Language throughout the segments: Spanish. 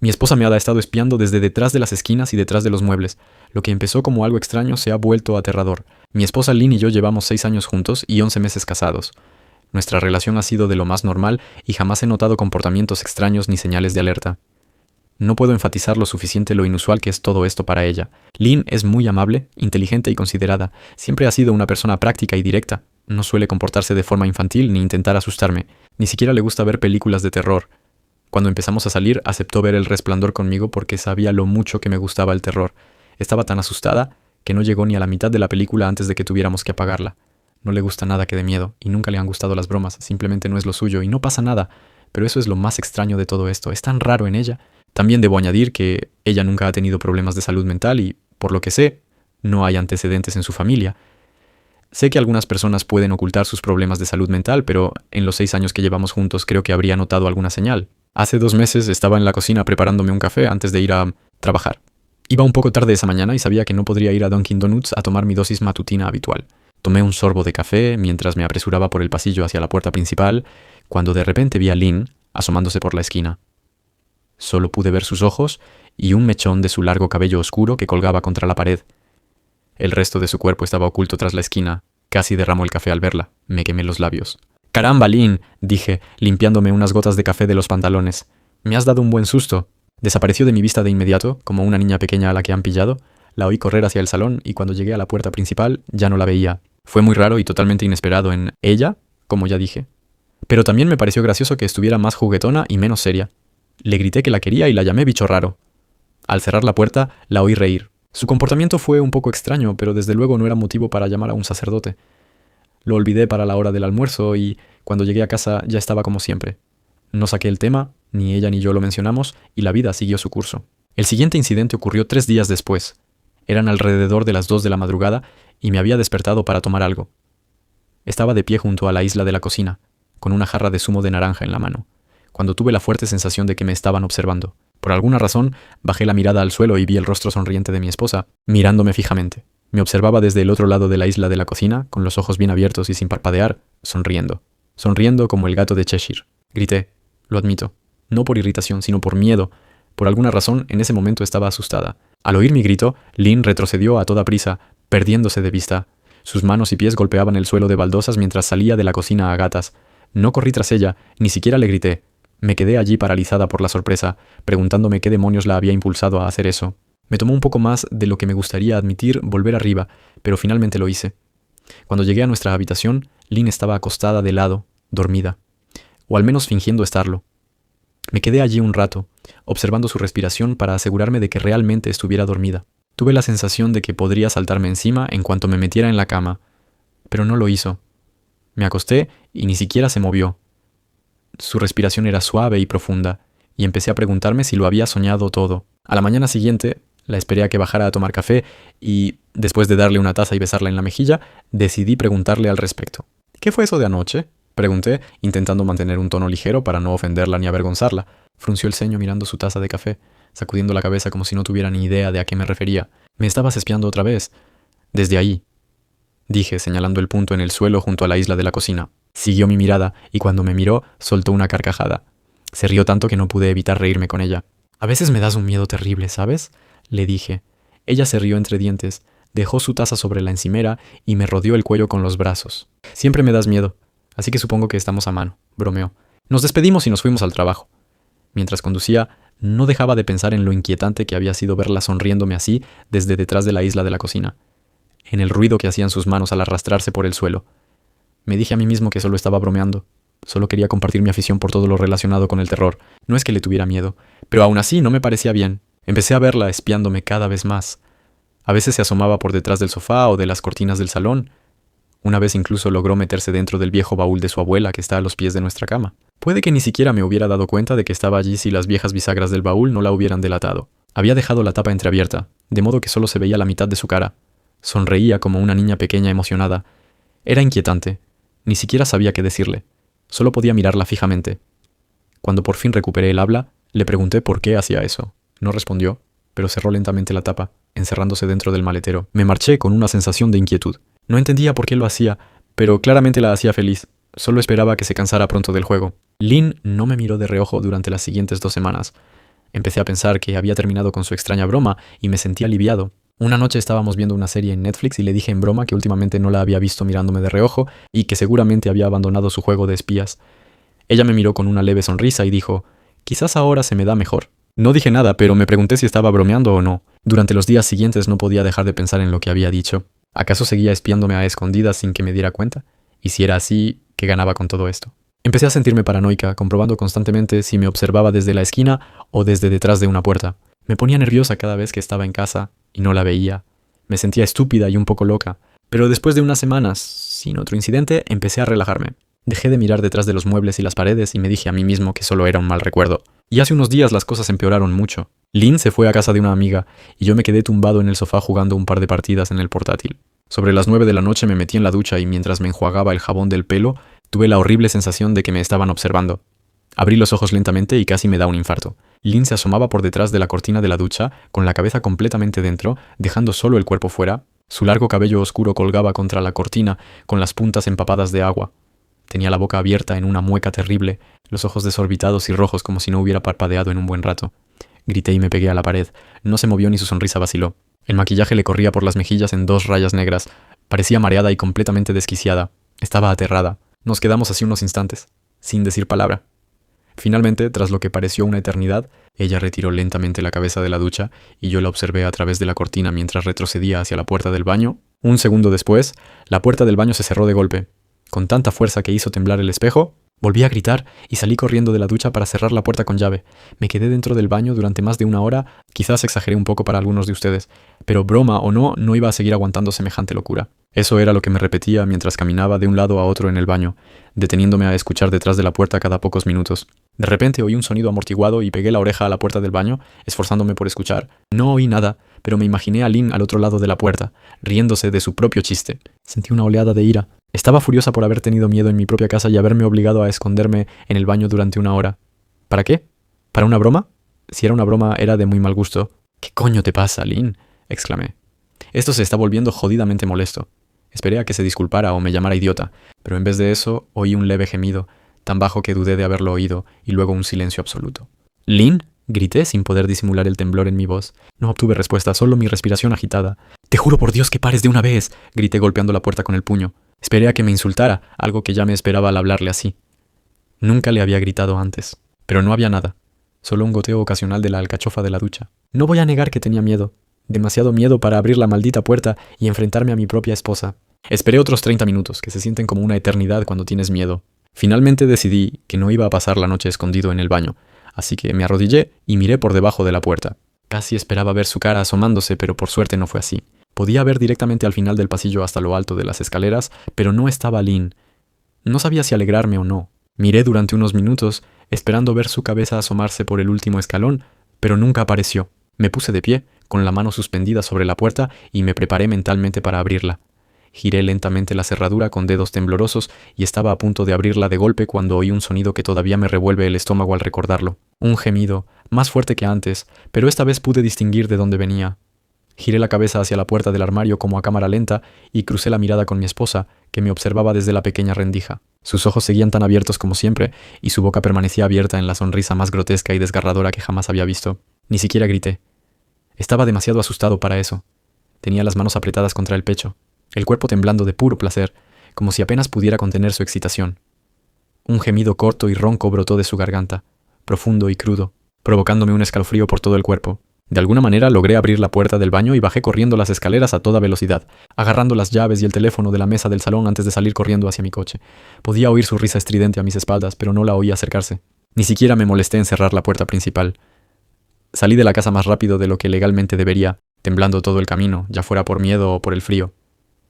Mi esposa me ha estado espiando desde detrás de las esquinas y detrás de los muebles. Lo que empezó como algo extraño se ha vuelto aterrador. Mi esposa Lynn y yo llevamos 6 años juntos y 11 meses casados. Nuestra relación ha sido de lo más normal y jamás he notado comportamientos extraños ni señales de alerta. No puedo enfatizar lo suficiente lo inusual que es todo esto para ella. Lynn es muy amable, inteligente y considerada. Siempre ha sido una persona práctica y directa. No suele comportarse de forma infantil ni intentar asustarme. Ni siquiera le gusta ver películas de terror. Cuando empezamos a salir, aceptó ver El Resplandor conmigo porque sabía lo mucho que me gustaba el terror. Estaba tan asustada que no llegó ni a la mitad de la película antes de que tuviéramos que apagarla. No le gusta nada que dé miedo, y nunca le han gustado las bromas, simplemente no es lo suyo, y no pasa nada. Pero eso es lo más extraño de todo esto, es tan raro en ella. También debo añadir que ella nunca ha tenido problemas de salud mental y, por lo que sé, no hay antecedentes en su familia. Sé que algunas personas pueden ocultar sus problemas de salud mental, pero en los 6 años que llevamos juntos creo que habría notado alguna señal. Hace 2 meses estaba en la cocina preparándome un café antes de ir a trabajar. Iba un poco tarde esa mañana y sabía que no podría ir a Dunkin' Donuts a tomar mi dosis matutina habitual. Tomé un sorbo de café mientras me apresuraba por el pasillo hacia la puerta principal, cuando de repente vi a Lynn asomándose por la esquina. Solo pude ver sus ojos y un mechón de su largo cabello oscuro que colgaba contra la pared. El resto de su cuerpo estaba oculto tras la esquina. Casi derramó el café al verla. Me quemé los labios. «¡Caramba, Lynn!», dije, limpiándome unas gotas de café de los pantalones. «Me has dado un buen susto». Desapareció de mi vista de inmediato, como una niña pequeña a la que han pillado. La oí correr hacia el salón y cuando llegué a la puerta principal ya no la veía. Fue muy raro y totalmente inesperado en ella, como ya dije. Pero también me pareció gracioso que estuviera más juguetona y menos seria. Le grité que la quería y la llamé bicho raro. Al cerrar la puerta, la oí reír. Su comportamiento fue un poco extraño, pero desde luego no era motivo para llamar a un sacerdote. Lo olvidé para la hora del almuerzo y, cuando llegué a casa, ya estaba como siempre. No saqué el tema, ni ella ni yo lo mencionamos, y la vida siguió su curso. El siguiente incidente ocurrió 3 días después. Eran alrededor de las 2 de la madrugada y me había despertado para tomar algo. Estaba de pie junto a la isla de la cocina, con una jarra de zumo de naranja en la mano, cuando tuve la fuerte sensación de que me estaban observando. Por alguna razón, bajé la mirada al suelo y vi el rostro sonriente de mi esposa, mirándome fijamente. Me observaba desde el otro lado de la isla de la cocina, con los ojos bien abiertos y sin parpadear, sonriendo. Sonriendo como el gato de Cheshire. Grité. Lo admito. No por irritación, sino por miedo. Por alguna razón, en ese momento estaba asustada. Al oír mi grito, Lynn retrocedió a toda prisa, perdiéndose de vista. Sus manos y pies golpeaban el suelo de baldosas mientras salía de la cocina a gatas. No corrí tras ella, ni siquiera le grité. Me quedé allí paralizada por la sorpresa, preguntándome qué demonios la había impulsado a hacer eso. Me tomó un poco más de lo que me gustaría admitir volver arriba, pero finalmente lo hice. Cuando llegué a nuestra habitación, Lynn estaba acostada de lado, dormida. O al menos fingiendo estarlo. Me quedé allí un rato, observando su respiración para asegurarme de que realmente estuviera dormida. Tuve la sensación de que podría saltarme encima en cuanto me metiera en la cama, pero no lo hizo. Me acosté y ni siquiera se movió. Su respiración era suave y profunda, y empecé a preguntarme si lo había soñado todo. A la mañana siguiente, la esperé a que bajara a tomar café y, después de darle una taza y besarla en la mejilla, decidí preguntarle al respecto. «¿Qué fue eso de anoche?», pregunté, intentando mantener un tono ligero para no ofenderla ni avergonzarla. Frunció el ceño mirando su taza de café, sacudiendo la cabeza como si no tuviera ni idea de a qué me refería. «Me estabas espiando otra vez. Desde ahí», dije, señalando el punto en el suelo junto a la isla de la cocina. Siguió mi mirada y cuando me miró, soltó una carcajada. Se rió tanto que no pude evitar reírme con ella. «A veces me das un miedo terrible, ¿sabes?», le dije. Ella se rió entre dientes, dejó su taza sobre la encimera y me rodeó el cuello con los brazos. «Siempre me das miedo, así que supongo que estamos a mano», bromeó. Nos despedimos y nos fuimos al trabajo. Mientras conducía, no dejaba de pensar en lo inquietante que había sido verla sonriéndome así desde detrás de la isla de la cocina, en el ruido que hacían sus manos al arrastrarse por el suelo. Me dije a mí mismo que solo estaba bromeando. Solo quería compartir mi afición por todo lo relacionado con el terror. No es que le tuviera miedo, pero aún así no me parecía bien. Empecé a verla espiándome cada vez más. A veces se asomaba por detrás del sofá o de las cortinas del salón. Una vez incluso logró meterse dentro del viejo baúl de su abuela que está a los pies de nuestra cama. Puede que ni siquiera me hubiera dado cuenta de que estaba allí si las viejas bisagras del baúl no la hubieran delatado. Había dejado la tapa entreabierta, de modo que solo se veía la mitad de su cara. Sonreía como una niña pequeña emocionada. Era inquietante. Ni siquiera sabía qué decirle. Solo podía mirarla fijamente. Cuando por fin recuperé el habla, le pregunté por qué hacía eso. No respondió, pero cerró lentamente la tapa, encerrándose dentro del maletero. Me marché con una sensación de inquietud. No entendía por qué lo hacía, pero claramente la hacía feliz. Solo esperaba que se cansara pronto del juego. Lynn no me miró de reojo durante las siguientes 2 semanas. Empecé a pensar que había terminado con su extraña broma y me sentí aliviado. Una noche estábamos viendo una serie en Netflix y le dije en broma que últimamente no la había visto mirándome de reojo y que seguramente había abandonado su juego de espías. Ella me miró con una leve sonrisa y dijo, «Quizás ahora se me da mejor». No dije nada, pero me pregunté si estaba bromeando o no. Durante los días siguientes no podía dejar de pensar en lo que había dicho. ¿Acaso seguía espiándome a escondidas sin que me diera cuenta? Y si era así, ¿qué ganaba con todo esto? Empecé a sentirme paranoica, comprobando constantemente si me observaba desde la esquina o desde detrás de una puerta. Me ponía nerviosa cada vez que estaba en casa y no la veía. Me sentía estúpida y un poco loca. Pero después de unas semanas, sin otro incidente, empecé a relajarme. Dejé de mirar detrás de los muebles y las paredes y me dije a mí mismo que solo era un mal recuerdo. Y hace unos días las cosas empeoraron mucho. Lynn se fue a casa de una amiga y yo me quedé tumbado en el sofá jugando un par de partidas en el portátil. Sobre las 9 de la noche me metí en la ducha y mientras me enjuagaba el jabón del pelo, tuve la horrible sensación de que me estaban observando. Abrí los ojos lentamente y casi me da un infarto. Lynn se asomaba por detrás de la cortina de la ducha, con la cabeza completamente dentro, dejando solo el cuerpo fuera. Su largo cabello oscuro colgaba contra la cortina, con las puntas empapadas de agua. Tenía la boca abierta en una mueca terrible, los ojos desorbitados y rojos como si no hubiera parpadeado en un buen rato. Grité y me pegué a la pared. No se movió ni su sonrisa vaciló. El maquillaje le corría por las mejillas en 2 rayas negras. Parecía mareada y completamente desquiciada. Estaba aterrada. Nos quedamos así unos instantes, sin decir palabra. Finalmente, tras lo que pareció una eternidad, ella retiró lentamente la cabeza de la ducha y yo la observé a través de la cortina mientras retrocedía hacia la puerta del baño. Un segundo después, la puerta del baño se cerró de golpe. Con tanta fuerza que hizo temblar el espejo, volví a gritar y salí corriendo de la ducha para cerrar la puerta con llave. Me quedé dentro del baño durante más de 1 hora, quizás exageré un poco para algunos de ustedes, pero broma o no, no iba a seguir aguantando semejante locura. Eso era lo que me repetía mientras caminaba de un lado a otro en el baño, deteniéndome a escuchar detrás de la puerta cada pocos minutos. De repente oí un sonido amortiguado y pegué la oreja a la puerta del baño, esforzándome por escuchar. No oí nada, pero me imaginé a Lynn al otro lado de la puerta, riéndose de su propio chiste. Sentí una oleada de ira. Estaba furiosa por haber tenido miedo en mi propia casa y haberme obligado a esconderme en el baño durante 1 hora. ¿Para qué? ¿Para una broma? Si era una broma, era de muy mal gusto. ¿Qué coño te pasa, Lynn?, exclamé. Esto se está volviendo jodidamente molesto. Esperé a que se disculpara o me llamara idiota, pero en vez de eso oí un leve gemido, tan bajo que dudé de haberlo oído, y luego un silencio absoluto. «¿Lynn?», grité sin poder disimular el temblor en mi voz. No obtuve respuesta, solo mi respiración agitada. «Te juro por Dios que pares de una vez», grité golpeando la puerta con el puño. Esperé a que me insultara, algo que ya me esperaba al hablarle así. Nunca le había gritado antes, pero no había nada, solo un goteo ocasional de la alcachofa de la ducha. No voy a negar que tenía miedo, demasiado miedo para abrir la maldita puerta y enfrentarme a mi propia esposa. Esperé otros 30 minutos, que se sienten como una eternidad cuando tienes miedo. Finalmente decidí que no iba a pasar la noche escondido en el baño, así que me arrodillé y miré por debajo de la puerta. Casi esperaba ver su cara asomándose, pero por suerte no fue así. Podía ver directamente al final del pasillo hasta lo alto de las escaleras, pero no estaba Lynn. No sabía si alegrarme o no. Miré durante unos minutos, esperando ver su cabeza asomarse por el último escalón, pero nunca apareció. Me puse de pie, con la mano suspendida sobre la puerta, y me preparé mentalmente para abrirla. Giré lentamente la cerradura con dedos temblorosos y estaba a punto de abrirla de golpe cuando oí un sonido que todavía me revuelve el estómago al recordarlo. Un gemido, más fuerte que antes, pero esta vez pude distinguir de dónde venía. Giré la cabeza hacia la puerta del armario como a cámara lenta y crucé la mirada con mi esposa, que me observaba desde la pequeña rendija. Sus ojos seguían tan abiertos como siempre, y su boca permanecía abierta en la sonrisa más grotesca y desgarradora que jamás había visto. Ni siquiera grité. Estaba demasiado asustado para eso. Tenía las manos apretadas contra el pecho, el cuerpo temblando de puro placer, como si apenas pudiera contener su excitación. Un gemido corto y ronco brotó de su garganta, profundo y crudo, provocándome un escalofrío por todo el cuerpo. De alguna manera logré abrir la puerta del baño y bajé corriendo las escaleras a toda velocidad, agarrando las llaves y el teléfono de la mesa del salón antes de salir corriendo hacia mi coche. Podía oír su risa estridente a mis espaldas, pero no la oí acercarse. Ni siquiera me molesté en cerrar la puerta principal. Salí de la casa más rápido de lo que legalmente debería, temblando todo el camino, ya fuera por miedo o por el frío.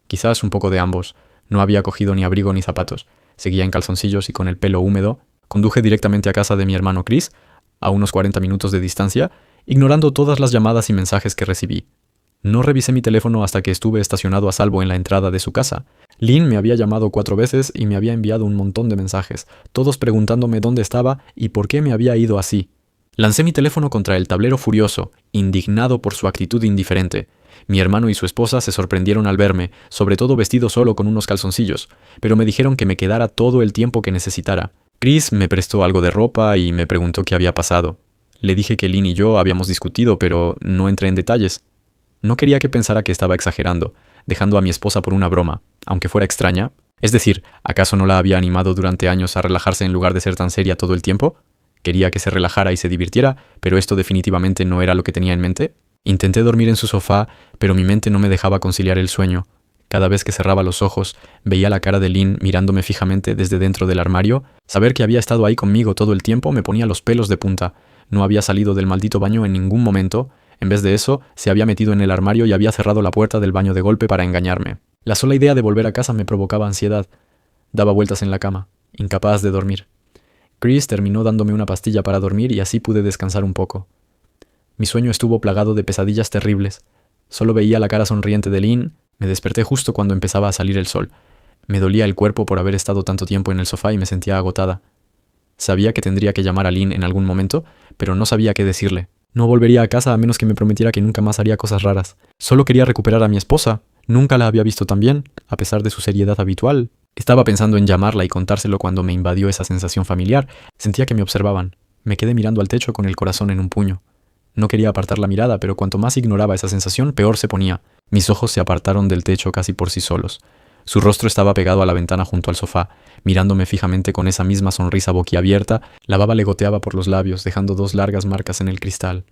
Quizás un poco de ambos. No había cogido ni abrigo ni zapatos. Seguía en calzoncillos y con el pelo húmedo. Conduje directamente a casa de mi hermano Chris, a unos 40 minutos de distancia, ignorando todas las llamadas y mensajes que recibí. No revisé mi teléfono hasta que estuve estacionado a salvo en la entrada de su casa. Lynn me había llamado 4 veces y me había enviado un montón de mensajes, todos preguntándome dónde estaba y por qué me había ido así. Lancé mi teléfono contra el tablero furioso, indignado por su actitud indiferente. Mi hermano y su esposa se sorprendieron al verme, sobre todo vestido solo con unos calzoncillos, pero me dijeron que me quedara todo el tiempo que necesitara. Chris me prestó algo de ropa y me preguntó qué había pasado. Le dije que Lynn y yo habíamos discutido, pero no entré en detalles. No quería que pensara que estaba exagerando, dejando a mi esposa por una broma, aunque fuera extraña. Es decir, ¿acaso no la había animado durante años a relajarse en lugar de ser tan seria todo el tiempo? Quería que se relajara y se divirtiera, pero esto definitivamente no era lo que tenía en mente. Intenté dormir en su sofá, pero mi mente no me dejaba conciliar el sueño. Cada vez que cerraba los ojos, veía la cara de Lynn mirándome fijamente desde dentro del armario. Saber que había estado ahí conmigo todo el tiempo me ponía los pelos de punta. No había salido del maldito baño en ningún momento. En vez de eso, se había metido en el armario y había cerrado la puerta del baño de golpe para engañarme. La sola idea de volver a casa me provocaba ansiedad. Daba vueltas en la cama, incapaz de dormir. Chris terminó dándome una pastilla para dormir y así pude descansar un poco. Mi sueño estuvo plagado de pesadillas terribles. Solo veía la cara sonriente de Lynn. Me desperté justo cuando empezaba a salir el sol. Me dolía el cuerpo por haber estado tanto tiempo en el sofá y me sentía agotada. Sabía que tendría que llamar a Lynn en algún momento, pero no sabía qué decirle. No volvería a casa a menos que me prometiera que nunca más haría cosas raras. Solo quería recuperar a mi esposa. Nunca la había visto tan bien, a pesar de su seriedad habitual. Estaba pensando en llamarla y contárselo cuando me invadió esa sensación familiar. Sentía que me observaban. Me quedé mirando al techo con el corazón en un puño. No quería apartar la mirada, pero cuanto más ignoraba esa sensación, peor se ponía. Mis ojos se apartaron del techo casi por sí solos. Su rostro estaba pegado a la ventana junto al sofá, mirándome fijamente con esa misma sonrisa boquiabierta. La baba le goteaba por los labios, dejando 2 largas marcas en el cristal.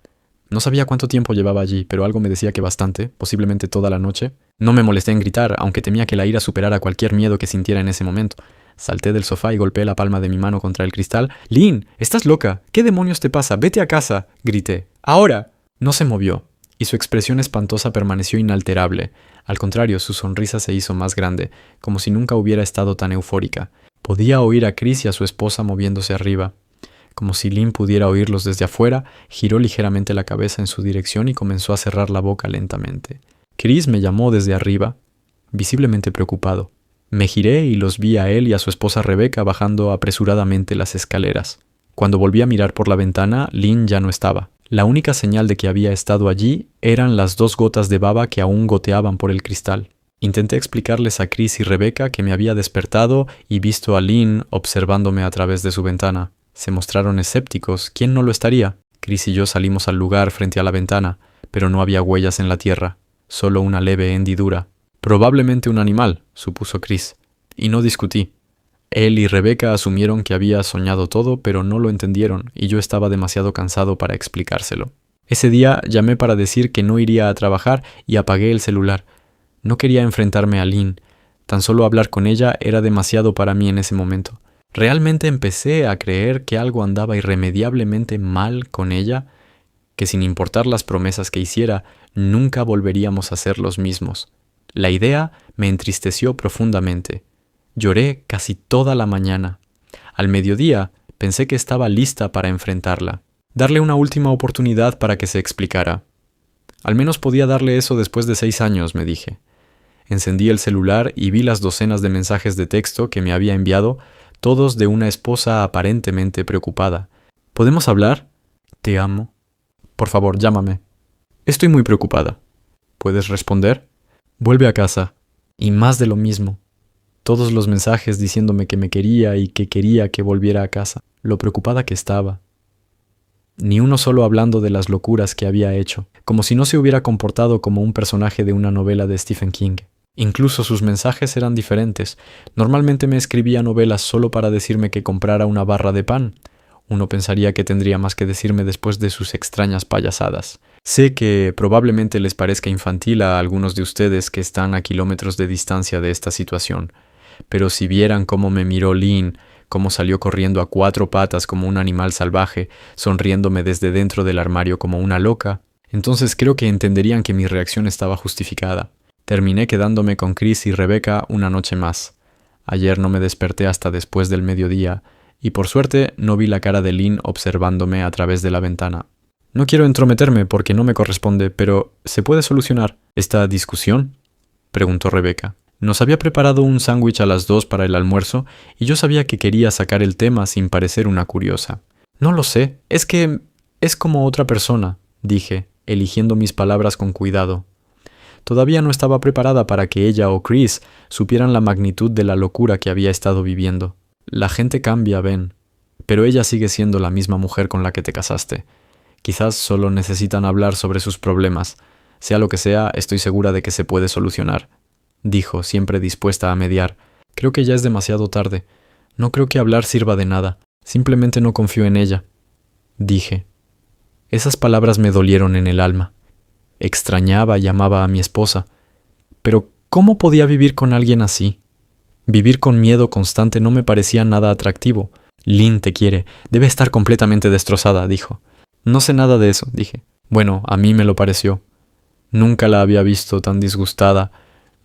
No sabía cuánto tiempo llevaba allí, pero algo me decía que bastante, posiblemente toda la noche. No me molesté en gritar, aunque temía que la ira superara cualquier miedo que sintiera en ese momento. Salté del sofá y golpeé la palma de mi mano contra el cristal. «Lynn, estás loca. ¿Qué demonios te pasa? Vete a casa», grité. «Ahora». No se movió, y su expresión espantosa permaneció inalterable. Al contrario, su sonrisa se hizo más grande, como si nunca hubiera estado tan eufórica. Podía oír a Chris y a su esposa moviéndose arriba. Como si Lynn pudiera oírlos desde afuera, giró ligeramente la cabeza en su dirección y comenzó a cerrar la boca lentamente. Chris me llamó desde arriba, visiblemente preocupado. Me giré y los vi a él y a su esposa Rebecca bajando apresuradamente las escaleras. Cuando volví a mirar por la ventana, Lynn ya no estaba. La única señal de que había estado allí eran las 2 gotas de baba que aún goteaban por el cristal. Intenté explicarles a Chris y Rebecca que me había despertado y visto a Lynn observándome a través de su ventana. Se mostraron escépticos. ¿Quién no lo estaría? Chris y yo salimos al lugar frente a la ventana, pero no había huellas en la tierra, solo una leve hendidura. Probablemente un animal, supuso Chris, y no discutí. Él y Rebecca asumieron que había soñado todo, pero no lo entendieron, y yo estaba demasiado cansado para explicárselo. Ese día llamé para decir que no iría a trabajar y apagué el celular. No quería enfrentarme a Lynn. Tan solo hablar con ella era demasiado para mí en ese momento. Realmente empecé a creer que algo andaba irremediablemente mal con ella, que sin importar las promesas que hiciera, nunca volveríamos a ser los mismos. La idea me entristeció profundamente. Lloré casi toda la mañana. Al mediodía pensé que estaba lista para enfrentarla. Darle una última oportunidad para que se explicara. Al menos podía darle eso después de 6 años, me dije. Encendí el celular y vi las docenas de mensajes de texto que me había enviado, todos de una esposa aparentemente preocupada. ¿Podemos hablar? Te amo. Por favor, llámame. Estoy muy preocupada. ¿Puedes responder? Vuelve a casa. Y más de lo mismo. Todos los mensajes diciéndome que me quería y que quería que volviera a casa. Lo preocupada que estaba. Ni uno solo hablando de las locuras que había hecho, como si no se hubiera comportado como un personaje de una novela de Stephen King. Incluso sus mensajes eran diferentes. Normalmente me escribía novelas solo para decirme que comprara una barra de pan. Uno pensaría que tendría más que decirme después de sus extrañas payasadas. Sé que probablemente les parezca infantil a algunos de ustedes que están a kilómetros de distancia de esta situación, pero si vieran cómo me miró Lynn, cómo salió corriendo a 4 patas como un animal salvaje, sonriéndome desde dentro del armario como una loca, entonces creo que entenderían que mi reacción estaba justificada. Terminé quedándome con Chris y Rebecca una noche más. Ayer no me desperté hasta después del mediodía, y por suerte no vi la cara de Lynn observándome a través de la ventana. No quiero entrometerme porque no me corresponde, pero ¿se puede solucionar esta discusión?, preguntó Rebecca. Nos había preparado un sándwich a las 2 para el almuerzo y yo sabía que quería sacar el tema sin parecer una curiosa. No lo sé, es que es como otra persona, dije, eligiendo mis palabras con cuidado. Todavía no estaba preparada para que ella o Chris supieran la magnitud de la locura que había estado viviendo. La gente cambia, Ben, pero ella sigue siendo la misma mujer con la que te casaste. Quizás solo necesitan hablar sobre sus problemas. Sea lo que sea, estoy segura de que se puede solucionar, dijo, siempre dispuesta a mediar. Creo que ya es demasiado tarde. No creo que hablar sirva de nada. Simplemente no confío en ella, dije. Esas palabras me dolieron en el alma. Extrañaba y amaba a mi esposa. Pero, ¿cómo podía vivir con alguien así? Vivir con miedo constante no me parecía nada atractivo. Lynn te quiere. Debe estar completamente destrozada, dijo. No sé nada de eso, dije. Bueno, a mí me lo pareció. Nunca la había visto tan disgustada.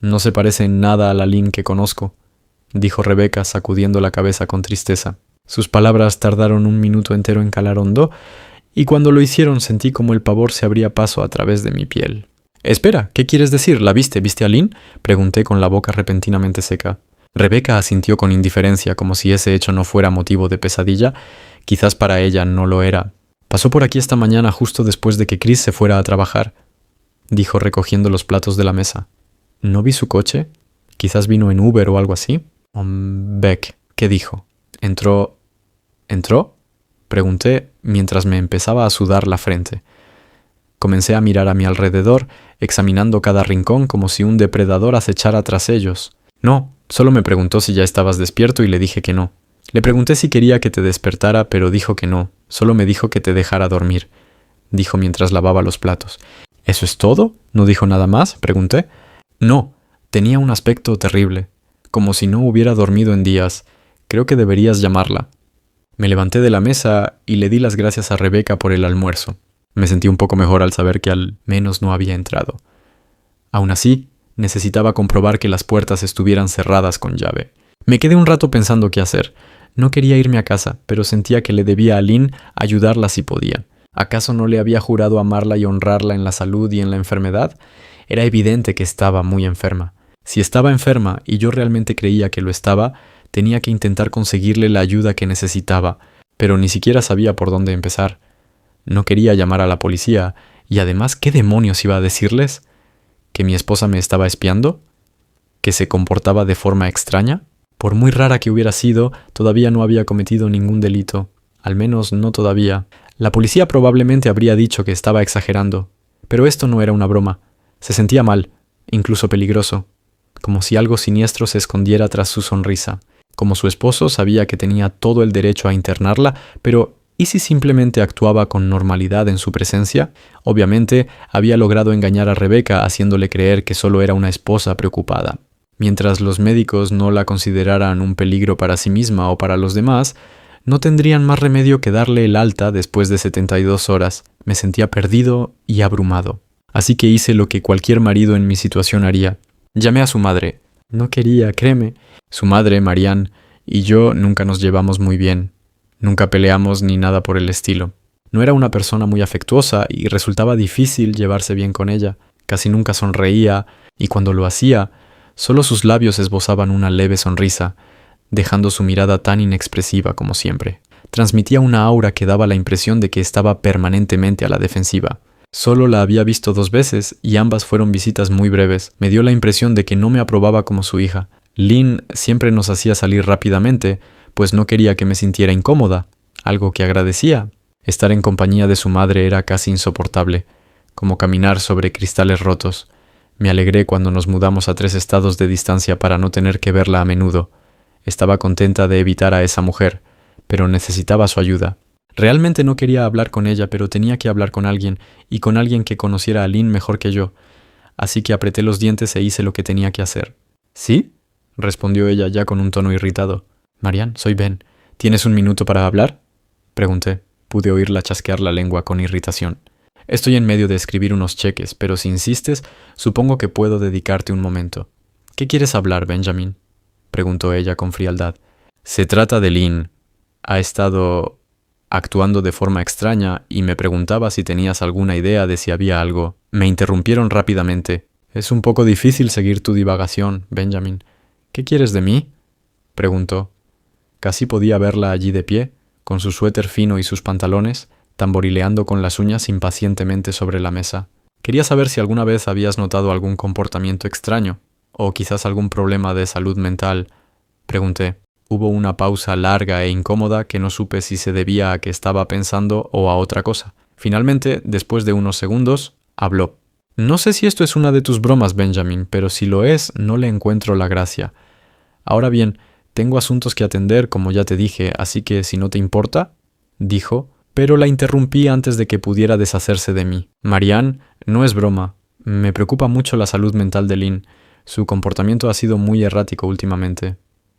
No se parece en nada a la Lynn que conozco, dijo Rebeca, sacudiendo la cabeza con tristeza. Sus palabras tardaron un minuto entero en calar hondo, y cuando lo hicieron sentí como el pavor se abría paso a través de mi piel. Espera, ¿qué quieres decir? ¿La viste? ¿Viste a Lynn? Pregunté con la boca repentinamente seca. Rebeca asintió con indiferencia, como si ese hecho no fuera motivo de pesadilla. Quizás para ella no lo era. Pasó por aquí esta mañana justo después de que Chris se fuera a trabajar, dijo recogiendo los platos de la mesa. ¿No vi su coche? Quizás vino en Uber o algo así. Beck, ¿qué dijo? ¿Entró? Pregunté mientras me empezaba a sudar la frente. Comencé a mirar a mi alrededor, examinando cada rincón como si un depredador acechara tras ellos. No, solo me preguntó si ya estabas despierto y le dije que no. Le pregunté si quería que te despertara, pero dijo que no. Solo me dijo que te dejara dormir, dijo mientras lavaba los platos. ¿Eso es todo? ¿No dijo nada más? Pregunté. No, tenía un aspecto terrible, como si no hubiera dormido en días. Creo que deberías llamarla. Me levanté de la mesa y le di las gracias a Rebeca por el almuerzo. Me sentí un poco mejor al saber que al menos no había entrado. Aún así, necesitaba comprobar que las puertas estuvieran cerradas con llave. Me quedé un rato pensando qué hacer. No quería irme a casa, pero sentía que le debía a Lynn ayudarla si podía. ¿Acaso no le había jurado amarla y honrarla en la salud y en la enfermedad? Era evidente que estaba muy enferma. Si estaba enferma y yo realmente creía que lo estaba, tenía que intentar conseguirle la ayuda que necesitaba, pero ni siquiera sabía por dónde empezar. No quería llamar a la policía, y además, ¿qué demonios iba a decirles? ¿Que mi esposa me estaba espiando? ¿Que se comportaba de forma extraña? Por muy rara que hubiera sido, todavía no había cometido ningún delito. Al menos no todavía. La policía probablemente habría dicho que estaba exagerando. Pero esto no era una broma. Se sentía mal, incluso peligroso. Como si algo siniestro se escondiera tras su sonrisa. Como su esposo sabía que tenía todo el derecho a internarla, pero ¿y si simplemente actuaba con normalidad en su presencia? Obviamente, había logrado engañar a Rebeca haciéndole creer que solo era una esposa preocupada. Mientras los médicos no la consideraran un peligro para sí misma o para los demás, no tendrían más remedio que darle el alta después de 72 horas. Me sentía perdido y abrumado. Así que hice lo que cualquier marido en mi situación haría. Llamé a su madre. No quería, créeme. Su madre, Marianne, y yo nunca nos llevamos muy bien. Nunca peleamos ni nada por el estilo. No era una persona muy afectuosa y resultaba difícil llevarse bien con ella. Casi nunca sonreía, y cuando lo hacía, solo sus labios esbozaban una leve sonrisa, dejando su mirada tan inexpresiva como siempre. Transmitía una aura que daba la impresión de que estaba permanentemente a la defensiva. Solo la había visto 2 veces y ambas fueron visitas muy breves. Me dio la impresión de que no me aprobaba como su hija. Lynn siempre nos hacía salir rápidamente, pues no quería que me sintiera incómoda, algo que agradecía. Estar en compañía de su madre era casi insoportable, como caminar sobre cristales rotos. Me alegré cuando nos mudamos a 3 estados de distancia para no tener que verla a menudo. Estaba contenta de evitar a esa mujer, pero necesitaba su ayuda. Realmente no quería hablar con ella, pero tenía que hablar con alguien, y con alguien que conociera a Lynn mejor que yo. Así que apreté los dientes e hice lo que tenía que hacer. ¿Sí? Respondió ella ya con un tono irritado. Marianne, soy Ben. ¿Tienes un minuto para hablar? Pregunté. Pude oírla chasquear la lengua con irritación. Estoy en medio de escribir unos cheques, pero si insistes, supongo que puedo dedicarte un momento. ¿Qué quieres hablar, Benjamin? Preguntó ella con frialdad. Se trata de Lynn. Ha estado actuando de forma extraña y me preguntaba si tenías alguna idea de si había algo. Me interrumpieron rápidamente. Es un poco difícil seguir tu divagación, Benjamin. ¿Qué quieres de mí? Preguntó. Casi podía verla allí de pie, con su suéter fino y sus pantalones, tamborileando con las uñas impacientemente sobre la mesa. Quería saber si alguna vez habías notado algún comportamiento extraño, o quizás algún problema de salud mental. Pregunté. Hubo una pausa larga e incómoda que no supe si se debía a que estaba pensando o a otra cosa. Finalmente, después de unos segundos, habló. No sé si esto es una de tus bromas, Benjamin, pero si lo es, no le encuentro la gracia. Ahora bien, tengo asuntos que atender, como ya te dije, así que si no te importa, dijo, pero la interrumpí antes de que pudiera deshacerse de mí. Marianne, no es broma. Me preocupa mucho la salud mental de Lynn. Su comportamiento ha sido muy errático últimamente.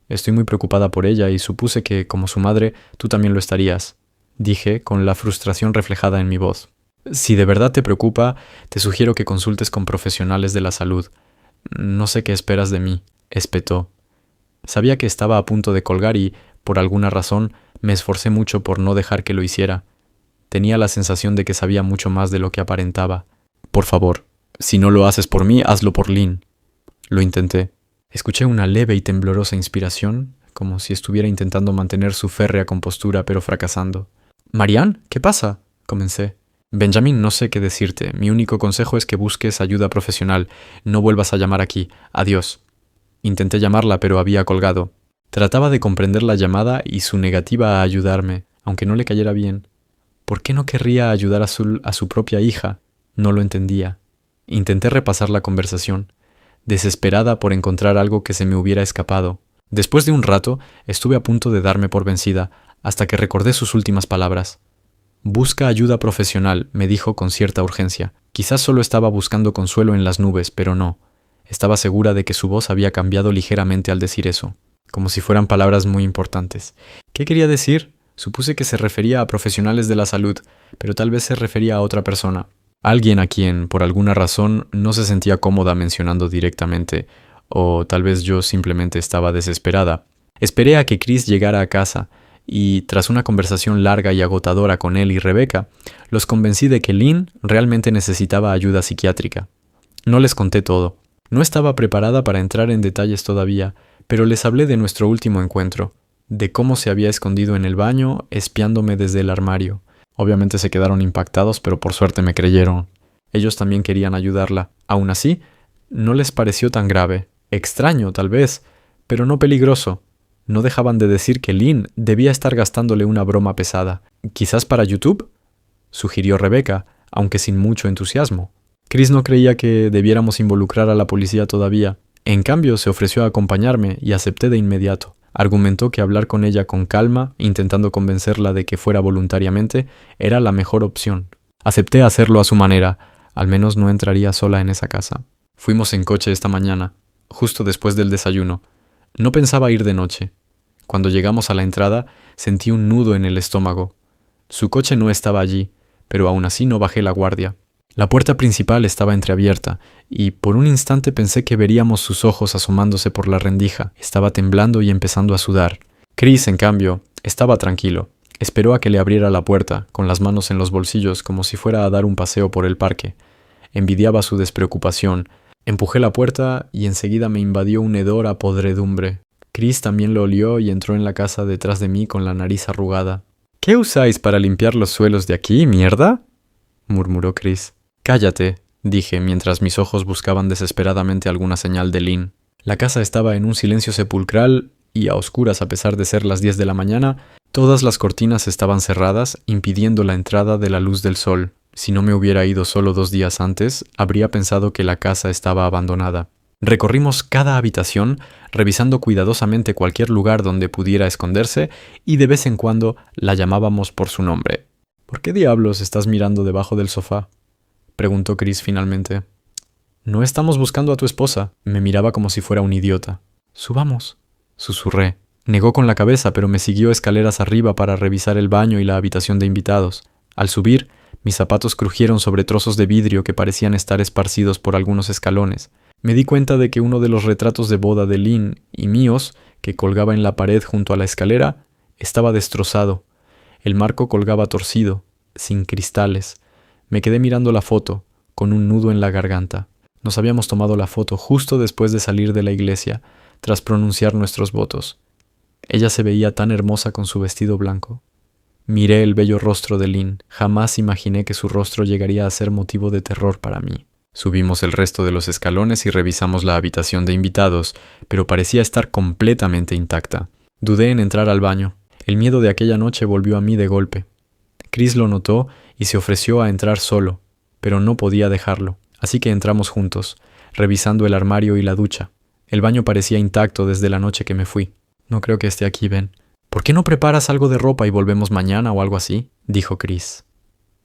Estoy muy preocupada por ella y supuse que, como su madre, tú también lo estarías, dije, con la frustración reflejada en mi voz. Si de verdad te preocupa, te sugiero que consultes con profesionales de la salud. No sé qué esperas de mí, espetó. Sabía que estaba a punto de colgar y, por alguna razón, me esforcé mucho por no dejar que lo hiciera. Tenía la sensación de que sabía mucho más de lo que aparentaba. Por favor, si no lo haces por mí, hazlo por Lynn. Lo intenté. Escuché una leve y temblorosa inspiración, como si estuviera intentando mantener su férrea compostura, pero fracasando. «Marianne, ¿qué pasa?», comencé. «Benjamin, no sé qué decirte. Mi único consejo es que busques ayuda profesional. No vuelvas a llamar aquí. Adiós». Intenté llamarla, pero había colgado. Trataba de comprender la llamada y su negativa a ayudarme, aunque no le cayera bien. ¿Por qué no querría ayudar a su propia hija? No lo entendía. Intenté repasar la conversación, desesperada por encontrar algo que se me hubiera escapado. Después de un rato, estuve a punto de darme por vencida, hasta que recordé sus últimas palabras. «Busca ayuda profesional», me dijo con cierta urgencia. Quizás solo estaba buscando consuelo en las nubes, pero no. Estaba segura de que su voz había cambiado ligeramente al decir eso, como si fueran palabras muy importantes. ¿Qué quería decir? Supuse que se refería a profesionales de la salud, pero tal vez se refería a otra persona. Alguien a quien, por alguna razón, no se sentía cómoda mencionando directamente, o tal vez yo simplemente estaba desesperada. Esperé a que Chris llegara a casa, y tras una conversación larga y agotadora con él y Rebecca, los convencí de que Lynn realmente necesitaba ayuda psiquiátrica. No les conté todo. No estaba preparada para entrar en detalles todavía, pero les hablé de nuestro último encuentro, de cómo se había escondido en el baño, espiándome desde el armario. Obviamente se quedaron impactados, pero por suerte me creyeron. Ellos también querían ayudarla. Aún así, no les pareció tan grave. Extraño, tal vez, pero no peligroso. No dejaban de decir que Lynn debía estar gastándole una broma pesada. ¿Quizás para YouTube?, sugirió Rebecca, aunque sin mucho entusiasmo. Chris no creía que debiéramos involucrar a la policía todavía. En cambio, se ofreció a acompañarme y acepté de inmediato. Argumentó que hablar con ella con calma, intentando convencerla de que fuera voluntariamente, era la mejor opción. Acepté hacerlo a su manera. Al menos no entraría sola en esa casa. Fuimos en coche esta mañana, justo después del desayuno. No pensaba ir de noche. Cuando llegamos a la entrada, sentí un nudo en el estómago. Su coche no estaba allí, pero aún así no bajé la guardia. La puerta principal estaba entreabierta, y por un instante pensé que veríamos sus ojos asomándose por la rendija. Estaba temblando y empezando a sudar. Chris, en cambio, estaba tranquilo. Esperó a que le abriera la puerta, con las manos en los bolsillos como si fuera a dar un paseo por el parque. Envidiaba su despreocupación. Empujé la puerta y enseguida me invadió un hedor a podredumbre. Chris también lo olió y entró en la casa detrás de mí con la nariz arrugada. «¿Qué usáis para limpiar los suelos de aquí, mierda?», murmuró Chris. «Cállate», dije, mientras mis ojos buscaban desesperadamente alguna señal de Lynn. La casa estaba en un silencio sepulcral y a oscuras a pesar de ser las 10 de la mañana, todas las cortinas estaban cerradas, impidiendo la entrada de la luz del sol. Si no me hubiera ido solo 2 días antes, habría pensado que la casa estaba abandonada. Recorrimos cada habitación, revisando cuidadosamente cualquier lugar donde pudiera esconderse, y de vez en cuando la llamábamos por su nombre. «¿Por qué diablos estás mirando debajo del sofá?», preguntó Chris finalmente. «No estamos buscando a tu esposa», me miraba como si fuera un idiota. «Subamos», susurré. Negó con la cabeza, pero me siguió escaleras arriba para revisar el baño y la habitación de invitados. Al subir, mis zapatos crujieron sobre trozos de vidrio que parecían estar esparcidos por algunos escalones. Me di cuenta de que uno de los retratos de boda de Lynn y míos, que colgaba en la pared junto a la escalera, estaba destrozado. El marco colgaba torcido, sin cristales. Me quedé mirando la foto, con un nudo en la garganta. Nos habíamos tomado la foto justo después de salir de la iglesia, tras pronunciar nuestros votos. Ella se veía tan hermosa con su vestido blanco. Miré el bello rostro de Lynn. Jamás imaginé que su rostro llegaría a ser motivo de terror para mí. Subimos el resto de los escalones y revisamos la habitación de invitados, pero parecía estar completamente intacta. Dudé en entrar al baño. El miedo de aquella noche volvió a mí de golpe. Chris lo notó y se ofreció a entrar solo, pero no podía dejarlo, así que entramos juntos, revisando el armario y la ducha. El baño parecía intacto desde la noche que me fui. No creo que esté aquí, Ben. ¿Por qué no preparas algo de ropa y volvemos mañana o algo así?, dijo Chris.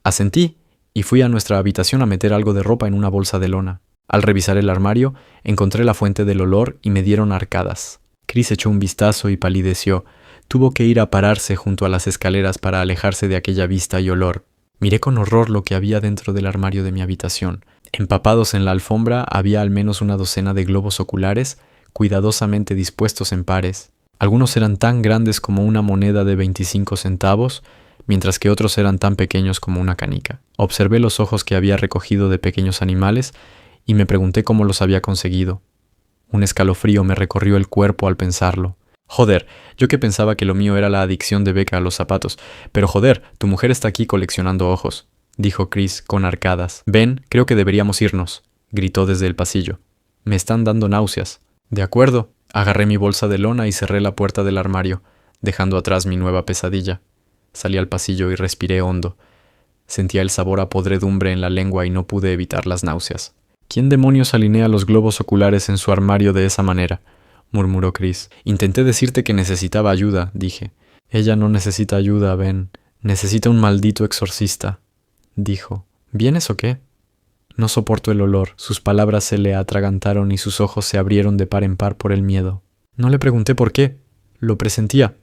Asentí y fui a nuestra habitación a meter algo de ropa en una bolsa de lona. Al revisar el armario, encontré la fuente del olor y me dieron arcadas. Chris echó un vistazo y palideció. Tuvo que ir a pararse junto a las escaleras para alejarse de aquella vista y olor. Miré con horror lo que había dentro del armario de mi habitación. Empapados en la alfombra había al menos una docena de globos oculares, cuidadosamente dispuestos en pares. Algunos eran tan grandes como una moneda de 25 centavos, mientras que otros eran tan pequeños como una canica. Observé los ojos que había recogido de pequeños animales y me pregunté cómo los había conseguido. Un escalofrío me recorrió el cuerpo al pensarlo. Joder, yo que pensaba que lo mío era la adicción de Becca a los zapatos. Pero joder, tu mujer está aquí coleccionando ojos, dijo Chris con arcadas. Ben, creo que deberíamos irnos, gritó desde el pasillo. Me están dando náuseas. De acuerdo. Agarré mi bolsa de lona y cerré la puerta del armario, dejando atrás mi nueva pesadilla. Salí al pasillo y respiré hondo. Sentía el sabor a podredumbre en la lengua y no pude evitar las náuseas. ¿Quién demonios alinea los globos oculares en su armario de esa manera?, murmuró Chris. Intenté decirte que necesitaba ayuda, dije. Ella no necesita ayuda, Ben. Necesita un maldito exorcista, dijo. ¿Vienes o qué? No soporto el olor. Sus palabras se le atragantaron y sus ojos se abrieron de par en par por el miedo. No le pregunté por qué. Lo presentía.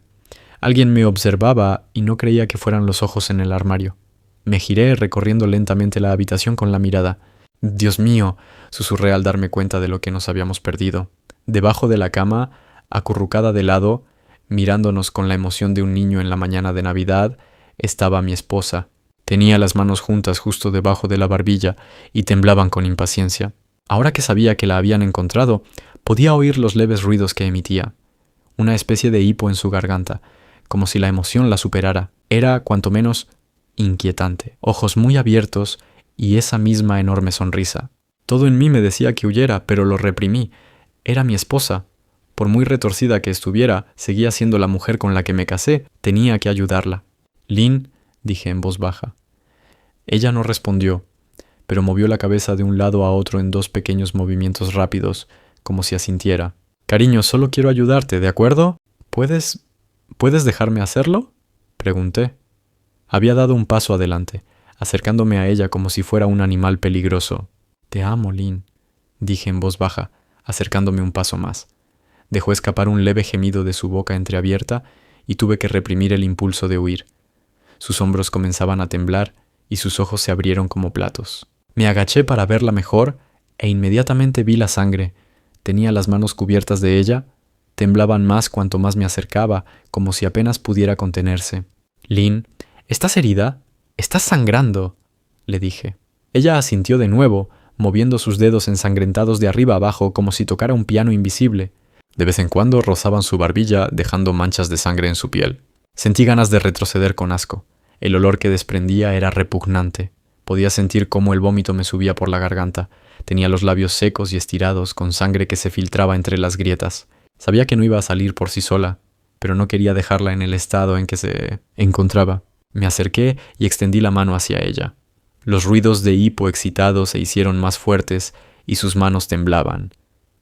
Alguien me observaba y no creía que fueran los ojos en el armario. Me giré recorriendo lentamente la habitación con la mirada. Dios mío, susurré al darme cuenta de lo que nos habíamos perdido. Debajo de la cama, acurrucada de lado, mirándonos con la emoción de un niño en la mañana de Navidad, estaba mi esposa. Tenía las manos juntas justo debajo de la barbilla y temblaban con impaciencia. Ahora que sabía que la habían encontrado, podía oír los leves ruidos que emitía. Una especie de hipo en su garganta, como si la emoción la superara. Era, cuanto menos, inquietante. Ojos muy abiertos y esa misma enorme sonrisa. Todo en mí me decía que huyera, pero lo reprimí. Era mi esposa. Por muy retorcida que estuviera, seguía siendo la mujer con la que me casé. Tenía que ayudarla. Lynn, dije en voz baja. Ella no respondió, pero movió la cabeza de un lado a otro en 2 pequeños movimientos rápidos, como si asintiera. Cariño, solo quiero ayudarte, ¿de acuerdo? ¿Puedes dejarme hacerlo?, pregunté. Había dado un paso adelante, acercándome a ella como si fuera un animal peligroso. Te amo, Lynn, dije en voz baja, acercándome un paso más. Dejó escapar un leve gemido de su boca entreabierta y tuve que reprimir el impulso de huir. Sus hombros comenzaban a temblar y sus ojos se abrieron como platos. Me agaché para verla mejor e inmediatamente vi la sangre. Tenía las manos cubiertas de ella. Temblaban más cuanto más me acercaba, como si apenas pudiera contenerse. Lynn, ¿estás herida? ¿Estás sangrando?, le dije. Ella asintió de nuevo, moviendo sus dedos ensangrentados de arriba abajo como si tocara un piano invisible. De vez en cuando rozaban su barbilla, dejando manchas de sangre en su piel. Sentí ganas de retroceder con asco. El olor que desprendía era repugnante. Podía sentir cómo el vómito me subía por la garganta. Tenía los labios secos y estirados, con sangre que se filtraba entre las grietas. Sabía que no iba a salir por sí sola, pero no quería dejarla en el estado en que se encontraba. Me acerqué y extendí la mano hacia ella. Los ruidos de hipo excitado se hicieron más fuertes y sus manos temblaban.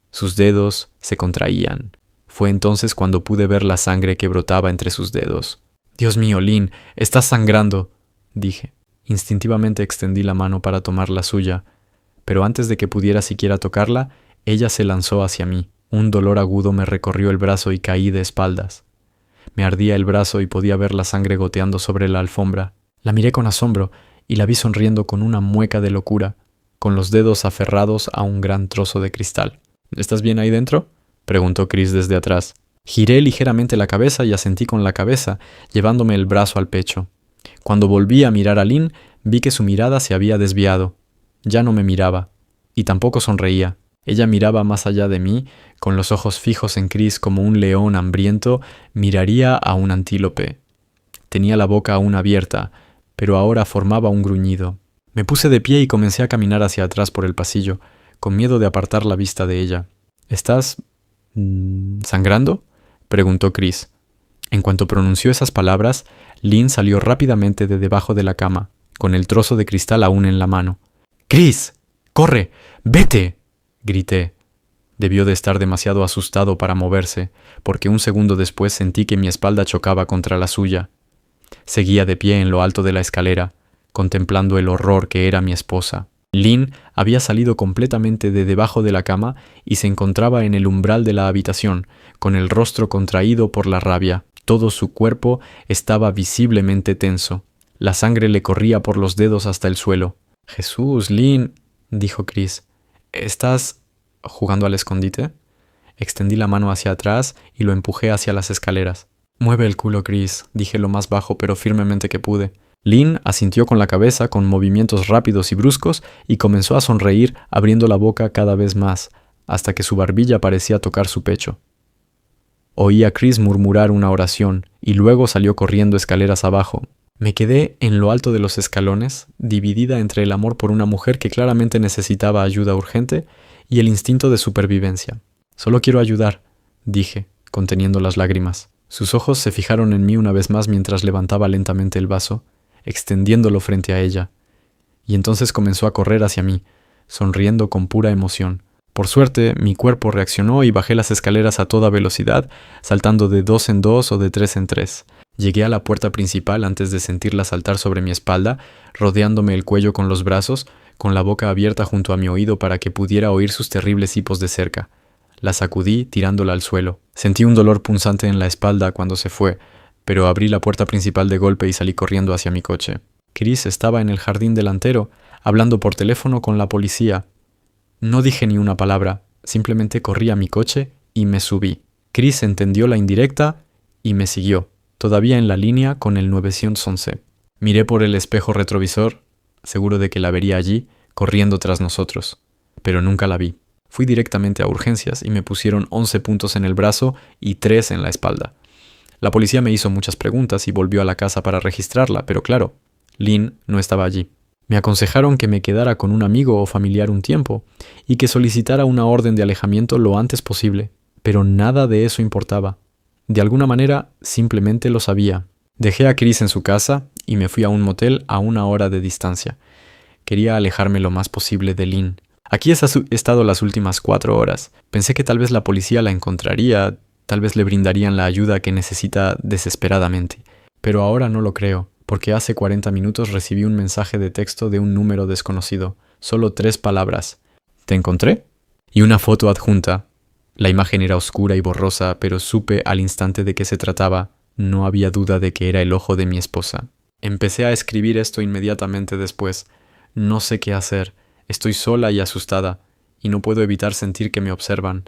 Sus dedos se contraían. Fue entonces cuando pude ver la sangre que brotaba entre sus dedos. «Dios mío, Lynn, estás sangrando», dije. Instintivamente extendí la mano para tomar la suya, pero antes de que pudiera siquiera tocarla, ella se lanzó hacia mí. Un dolor agudo me recorrió el brazo y caí de espaldas. Me ardía el brazo y podía ver la sangre goteando sobre la alfombra. La miré con asombro y la vi sonriendo con una mueca de locura, con los dedos aferrados a un gran trozo de cristal. «¿Estás bien ahí dentro?», preguntó Chris desde atrás. Giré ligeramente la cabeza y asentí con la cabeza, llevándome el brazo al pecho. Cuando volví a mirar a Lynn, vi que su mirada se había desviado. Ya no me miraba, y tampoco sonreía. Ella miraba más allá de mí, con los ojos fijos en Chris como un león hambriento miraría a un antílope. Tenía la boca aún abierta, pero ahora formaba un gruñido. Me puse de pie y comencé a caminar hacia atrás por el pasillo, con miedo de apartar la vista de ella. «¿Estás sangrando?», preguntó Chris. En cuanto pronunció esas palabras, Lynn salió rápidamente de debajo de la cama, con el trozo de cristal aún en la mano. «¡Chris! ¡Corre! ¡Vete!», grité. Debió de estar demasiado asustado para moverse, porque un segundo después sentí que mi espalda chocaba contra la suya. Seguía de pie en lo alto de la escalera, contemplando el horror que era mi esposa. Lynn había salido completamente de debajo de la cama y se encontraba en el umbral de la habitación, con el rostro contraído por la rabia. Todo su cuerpo estaba visiblemente tenso. La sangre le corría por los dedos hasta el suelo. «Jesús, Lynn», dijo Chris, «¿estás jugando al escondite?». Extendí la mano hacia atrás y lo empujé hacia las escaleras. «Mueve el culo, Chris», dije lo más bajo pero firmemente que pude. Lynn asintió con la cabeza con movimientos rápidos y bruscos y comenzó a sonreír abriendo la boca cada vez más, hasta que su barbilla parecía tocar su pecho. Oí a Chris murmurar una oración y luego salió corriendo escaleras abajo. Me quedé en lo alto de los escalones, dividida entre el amor por una mujer que claramente necesitaba ayuda urgente y el instinto de supervivencia. «Solo quiero ayudar», dije, conteniendo las lágrimas. Sus ojos se fijaron en mí una vez más mientras levantaba lentamente el vaso, extendiéndolo frente a ella. Y entonces comenzó a correr hacia mí, sonriendo con pura emoción. Por suerte, mi cuerpo reaccionó y bajé las escaleras a toda velocidad, saltando de 2 en 2 o de 3 en 3. Llegué a la puerta principal antes de sentirla saltar sobre mi espalda, rodeándome el cuello con los brazos, con la boca abierta junto a mi oído para que pudiera oír sus terribles hipos de cerca. La sacudí tirándola al suelo. Sentí un dolor punzante en la espalda cuando se fue, pero abrí la puerta principal de golpe y salí corriendo hacia mi coche. Chris estaba en el jardín delantero, hablando por teléfono con la policía. No dije ni una palabra, simplemente corrí a mi coche y me subí. Chris entendió la indirecta y me siguió, todavía en la línea con el 911. Miré por el espejo retrovisor, seguro de que la vería allí, corriendo tras nosotros, pero nunca la vi. Fui directamente a urgencias y me pusieron 11 puntos en el brazo y 3 en la espalda. La policía me hizo muchas preguntas y volvió a la casa para registrarla, pero claro, Lynn no estaba allí. Me aconsejaron que me quedara con un amigo o familiar un tiempo y que solicitara una orden de alejamiento lo antes posible, pero nada de eso importaba. De alguna manera, simplemente lo sabía. Dejé a Chris en su casa y me fui a un motel a 1 hora de distancia. Quería alejarme lo más posible de Lynn. Aquí he estado las últimas 4 horas. Pensé que tal vez la policía la encontraría, tal vez le brindarían la ayuda que necesita desesperadamente. Pero ahora no lo creo, porque hace 40 minutos recibí un mensaje de texto de un número desconocido. Solo 3 palabras. «¿Te encontré?», y una foto adjunta. La imagen era oscura y borrosa, pero supe al instante de qué se trataba. No había duda de que era el ojo de mi esposa. Empecé a escribir esto inmediatamente después. No sé qué hacer. Estoy sola y asustada, y no puedo evitar sentir que me observan.